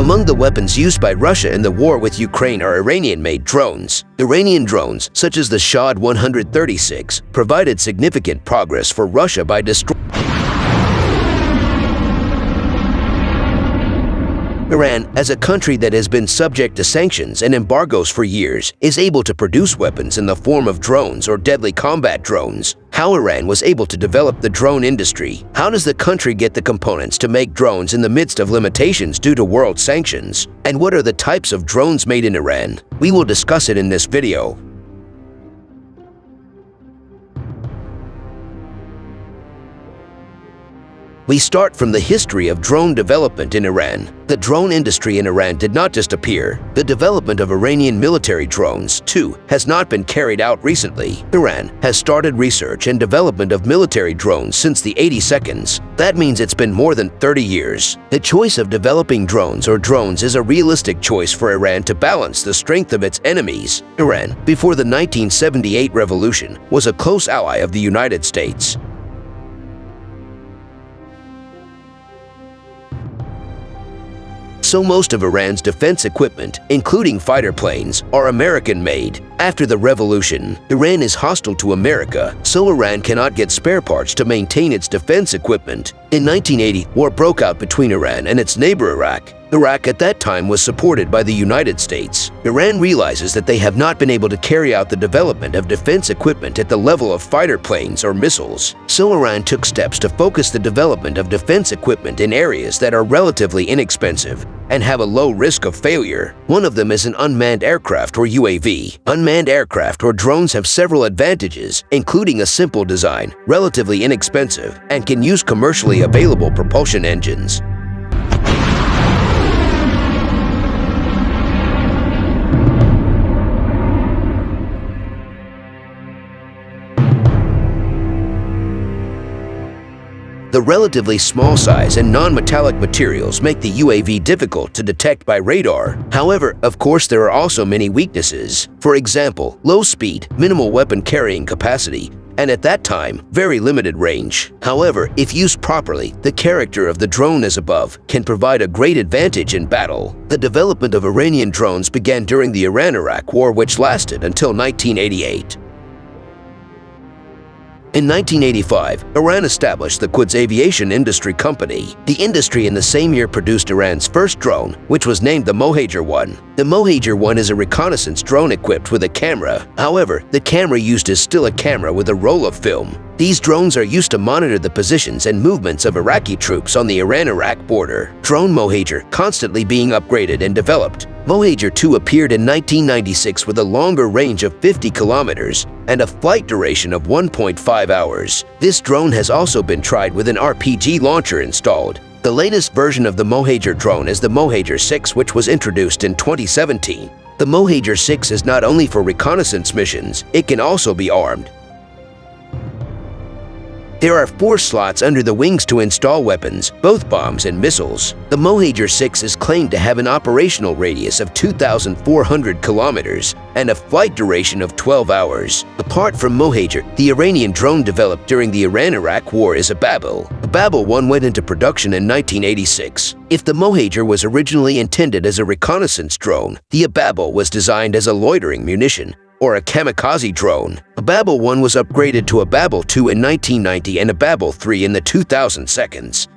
Among the weapons used by Russia in the war with Ukraine are Iranian-made drones. Iranian drones, such as the Shahd 136, provided significant progress for Russia by destroying Iran, as a country that has been subject to sanctions and embargoes for years, is able to produce weapons in the form of drones or deadly combat drones. How Iran was able to develop the drone industry. How does the country get the components to make drones in the midst of limitations due to world sanctions? And what are the types of drones made in Iran? We will discuss it in this video. We start from the history of drone development in Iran. The drone industry in Iran did not just appear. The development of Iranian military drones, too, has not been carried out recently. Iran has started research and development of military drones since the 82nds. That means it's been more than 30 years. The choice of developing drones is a realistic choice for Iran to balance the strength of its enemies. Iran, before the 1978 revolution, was a close ally of the United States. So most of Iran's defense equipment, including fighter planes, are American-made. After the revolution, Iran is hostile to America, so Iran cannot get spare parts to maintain its defense equipment. In 1980, war broke out between Iran and its neighbor Iraq. Iraq at that time was supported by the United States. Iran realizes that they have not been able to carry out the development of defense equipment at the level of fighter planes or missiles. So Iran took steps to focus the development of defense equipment in areas that are relatively inexpensive and have a low risk of failure. One of them is an unmanned aircraft or UAV. Unmanned aircraft or drones have several advantages, including a simple design, relatively inexpensive, and can use commercially available propulsion engines. The relatively small size and non-metallic materials make the UAV difficult to detect by radar. However, of course, there are also many weaknesses. For example, low speed, minimal weapon carrying capacity, and at that time, very limited range. However, if used properly, the character of the drone as above can provide a great advantage in battle. The development of Iranian drones began during the Iran-Iraq War, which lasted until 1988. In 1985, Iran established the Quds Aviation Industry Company. The industry in the same year produced Iran's first drone, which was named the Mohajer-1. The Mohajer-1 is a reconnaissance drone equipped with a camera. However, the camera used is still a camera with a roll of film. These drones are used to monitor the positions and movements of Iraqi troops on the Iran-Iraq border. Drone Mohajer constantly being upgraded and developed. Mohajer 2 appeared in 1996 with a longer range of 50 kilometers and a flight duration of 1.5 hours. This drone has also been tried with an RPG launcher installed. The latest version of the Mohajer drone is the Mohajer 6, which was introduced in 2017. The Mohajer 6 is not only for reconnaissance missions, it can also be armed. There are 4 slots under the wings to install weapons, both bombs and missiles. The Mohajer 6 is claimed to have an operational radius of 2,400 kilometers and a flight duration of 12 hours. Apart from Mohajer, the Iranian drone developed during the Iran-Iraq War is Ababil. Ababil 1 went into production in 1986. If the Mohajer was originally intended as a reconnaissance drone, the Ababil was designed as a loitering munition, or a kamikaze drone. Ababil 1 was upgraded to Ababil 2 in 1990 and Ababil 3 in the 2002s.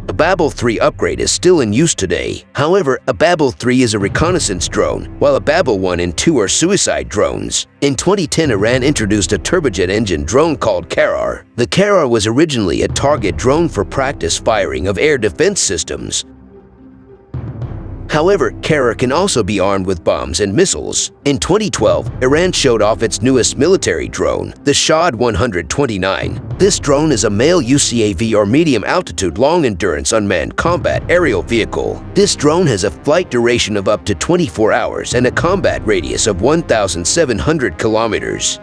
Ababil 3 upgrade is still in use today. However, Ababil 3 is a reconnaissance drone, while Ababil 1 and 2 are suicide drones. In 2010, Iran introduced a turbojet engine drone called Karar. The Karar was originally a target drone for practice firing of air defense systems. However, Karar can also be armed with bombs and missiles. In 2012, Iran showed off its newest military drone, the Shahd 129. This drone is a male UCAV or medium-altitude long-endurance unmanned combat aerial vehicle. This drone has a flight duration of up to 24 hours and a combat radius of 1,700 kilometers.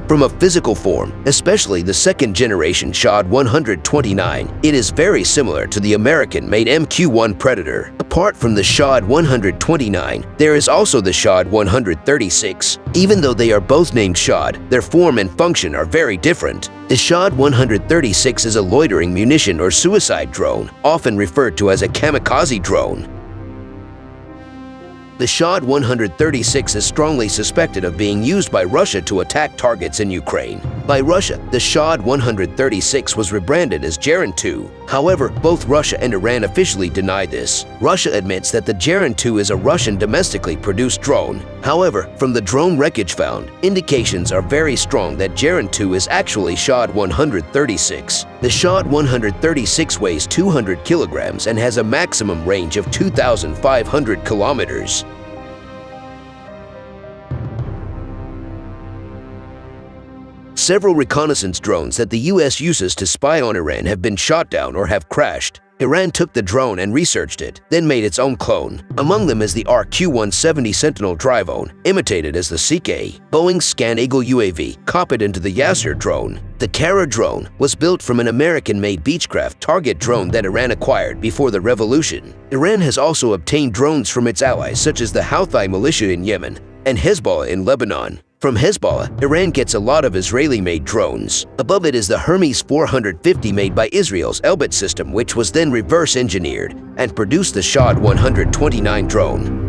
From a physical form, especially the second-generation Shad 129, it is very similar to the American-made MQ-1 Predator. Apart from the Shad 129, there is also the Shad 136. Even though they are both named Shad, their form and function are very different. The Shad 136 is a loitering munition or suicide drone, often referred to as a kamikaze drone. The Shad 136 is strongly suspected of being used by Russia to attack targets in Ukraine. By Russia, the Shad 136 was rebranded as Geran 2. However, both Russia and Iran officially deny this. Russia admits that the Geran 2 is a Russian domestically produced drone. However, from the drone wreckage found, indications are very strong that Geran 2 is actually Shad 136. The Shad 136 weighs 200 kilograms and has a maximum range of 2,500 kilometers. Several reconnaissance drones that the U.S. uses to spy on Iran have been shot down or have crashed. Iran took the drone and researched it, then made its own clone. Among them is the RQ-170 Sentinel drone, imitated as the CK. Boeing's Scan Eagle UAV copied into the Yasser drone. The Kara drone was built from an American-made Beechcraft target drone that Iran acquired before the revolution. Iran has also obtained drones from its allies such as the Houthi militia in Yemen and Hezbollah in Lebanon. From Hezbollah, Iran gets a lot of Israeli-made drones. Above it is the Hermes 450 made by Israel's Elbit system, which was then reverse-engineered and produced the Shad 129 drone.